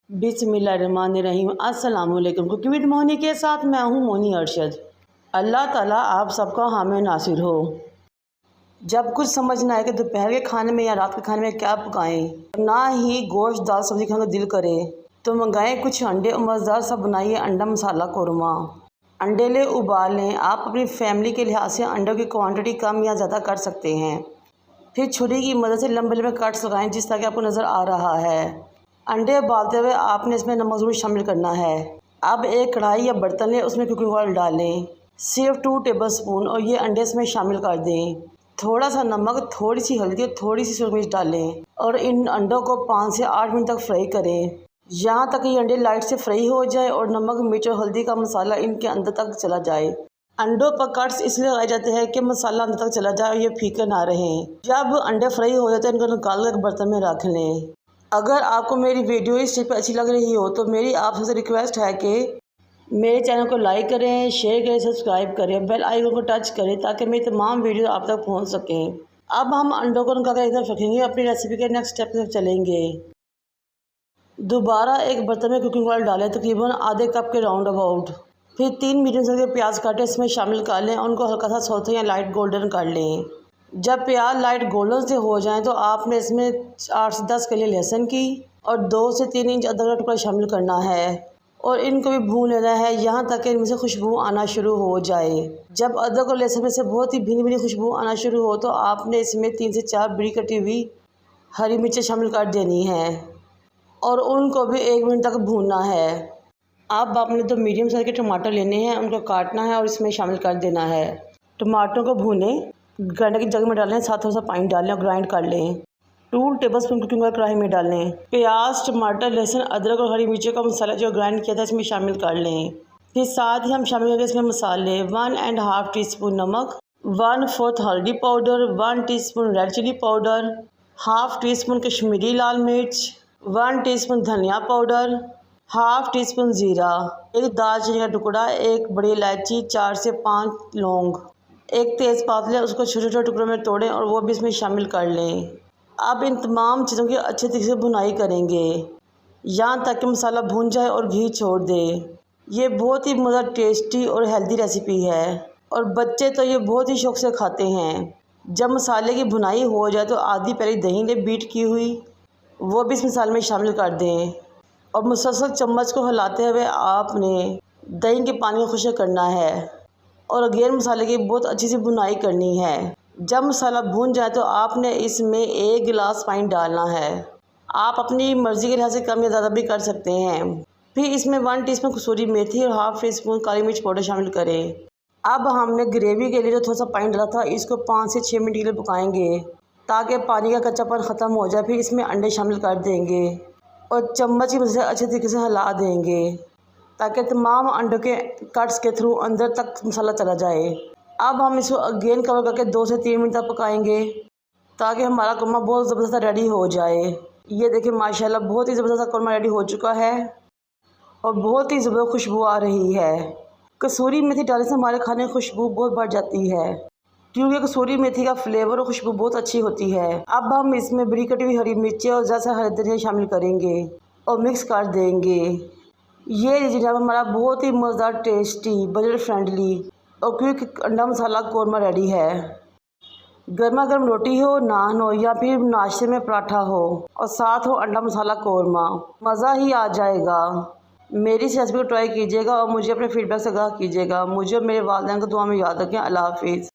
बिस्मिल्लाहिर्रहमानिर्रहीम। अस्सलामुअलैकुम। Cooking with Moni के साथ मैं हूँ मोनी अरशद। अल्लाह ताला आप सबका हामी नासिर हो। जब कुछ समझ ना आए कि दोपहर के खाने में या रात के खाने में क्या पकाएं, ना ही गोश्त दाल सब्ज़ी खाने का दिल करे, तो मंगाएं कुछ अंडे और मज़ेदार सा बनाइए अंडा मसाला कौरमा। अंडे ले उबाल लें। आप अपनी फैमिली के लिहाज से अंडों की क्वांटिटी कम या ज़्यादा कर सकते हैं। फिर छुरी की मदद से लंबे लंबे कट्स लगाएं जिस तरह कि आपको नज़र आ रहा है। अंडे उबालते हुए आपने इसमें नमक ज़रूर शामिल करना है। अब एक कढ़ाई या बर्तन लें, उसमें कुकिंग ऑयल डालें, सिर्फ 2 टेबलस्पून, और ये अंडे इसमें शामिल कर दें। थोड़ा सा नमक, थोड़ी सी हल्दी और थोड़ी सी सूरज मिर्च डालें और इन अंडों को 5 से 8 मिनट तक फ्राई करें, यहाँ तक ये अंडे लाइट से फ्राई हो जाए और नमक, मिर्च और हल्दी का मसाला इनके अंदर तक चला जाए। अंडों पर कट्स इसलिए लगाए जाते हैं कि मसाला अंदर तक चला जाए और ये फीके ना रहें। जब अंडे फ्राई हो जाते हैं, इनको निकाल कर बर्तन में रख लें। अगर आपको मेरी वीडियो इस टिप अच्छी लग रही हो तो मेरी आपसे रिक्वेस्ट है कि मेरे चैनल को लाइक करें, शेयर करें, सब्सक्राइब करें, बेल आइकन को टच करें ताकि मेरी तमाम वीडियो आप तक पहुंच सकें। अब हम अंडों को निकाल कर एक तरफ रखेंगे, अपनी रेसिपी के नेक्स्ट स्टेप तक चलेंगे। दोबारा एक बर्तन में कुकिंग ऑयल डालें, तकरीबन आधे कप के राउंड अबाउट। फिर 3 मीडियम साइज के प्याज काटे इसमें शामिल कर लें और उनको हल्का सा सौते या लाइट गोल्डन कर लें। जब प्याज लाइट गोल्डन से हो जाएं तो आपने इसमें 8 से 10 कली लहसुन की और 2 से 3 इंच अदरक का टुकड़ा शामिल करना है और इनको भी भून लेना है यहाँ तक कि इनमें से खुशबू आना शुरू हो जाए। जब अदरक और लहसुन में से बहुत ही भीनी भीनी खुशबू आना शुरू हो तो आपने इसमें 3 से 4 बड़ी कटी हुई हरी मिर्चें शामिल कर देनी है और उनको भी 1 मिनट तक भूनना है। अब आपने 2 मीडियम साइज के टमाटर लेने हैं, उनको काटना है और इसमें शामिल कर देना है। टमाटरों को भूनें, ग्राइंडर की जग में डालें, साथ थोड़ा सा पानी डालें और ग्राइंड कर लें। 2 टेबलस्पून कुकिंग ऑयल कढ़ाई में डालें। प्याज, टमाटर, लहसुन, अदरक और हरी मिर्चों का मसाला जो ग्राइंड किया था इसमें शामिल कर लें। फिर साथ ही हम शामिल करेंगे इसमें मसाले, 1.5 टीस्पून नमक, 1/4 हल्दी powder, 1 teaspoon red chilli powder, 1/2 teaspoon Kashmiri लाल मिर्च, 1 टीस्पून धनिया पाउडर, 1/2 टीस्पून ज़ीरा, एक दालचीनी का टुकड़ा, एक बड़ी इलायची, 4 से 5 लौंग, एक तेज़पात लें, उसको छोटे छोटे टुकड़ों में तोड़ें और वो भी इसमें शामिल कर लें। अब इन तमाम चीज़ों की अच्छे तरीके से भुनाई करेंगे यहाँ तक कि मसाला भून जाए और घी छोड़ दे। ये बहुत ही मज़ेदार, टेस्टी और हेल्दी रेसिपी है और बच्चे तो ये बहुत ही शौक़ से खाते हैं। जब मसाले की भुनाई हो जाए तो आधी पहले दही ले बीट की हुई, वो भी इस मसाले में शामिल कर दें और मुसलसल चम्मच को हिलाते हुए आपने दही के पानी को खुश्क करना है और अगेन मसाले की बहुत अच्छी सी भुनाई करनी है। जब मसाला भून जाए तो आपने इसमें 1 गिलास पानी डालना है। आप अपनी मर्ज़ी के लिहाज से कम या ज़्यादा भी कर सकते हैं। फिर इसमें 1 टीस्पून कसूरी मेथी और 1/2 टीस्पून काली मिर्च पाउडर शामिल करें। अब हमने ग्रेवी के लिए जो थोड़ा सा पानी डाला था इसको 5 से 6 मिनट के लिए पकाएंगे ताकि पानी का कच्चापन ख़त्म हो जाए। फिर इसमें अंडे शामिल कर देंगे और चम्मच की मदद से अच्छे तरीके से हिला देंगे ताकि तमाम अंडों के कट्स के थ्रू अंदर तक मसाला चला जाए। अब हम इसको अगेन कवर करके 2 से 3 मिनट तक पकाएंगे ताकि हमारा कौरमा बहुत ज़बरदस्त रेडी हो जाए। ये देखिए माशाल्लाह बहुत ही ज़बरदस्त कौरमा रेडी हो चुका है और बहुत ही ज़बरदस्त खुशबू आ रही है। कसूरी मेथी डालने से हमारे खाने की खुशबू बहुत बढ़ जाती है क्योंकि कसूरी मेथी का फ्लेवर और खुशबू बहुत अच्छी होती है। अब हम इसमें बड़ी कटी हुई हरी मिर्चें और ज़्यादा हरी धनिया शामिल करेंगे और मिक्स कर देंगे। ये जनाब हमारा बहुत ही मज़ेदार, टेस्टी, बजट फ्रेंडली और क्विक अंडा मसाला कौरमा रेडी है। गर्मा गर्म रोटी हो, नान हो या फिर नाश्ते में पराठा हो और साथ हो अंडा मसाला कौरमा, मज़ा ही आ जाएगा। मेरी इस रेसिपी को ट्राई कीजिएगा और मुझे अपने फीडबैक से आगाह कीजिएगा। मुझे और मेरे वालिदैन को दुआ में याद रखें। अल्लाह हाफिज़।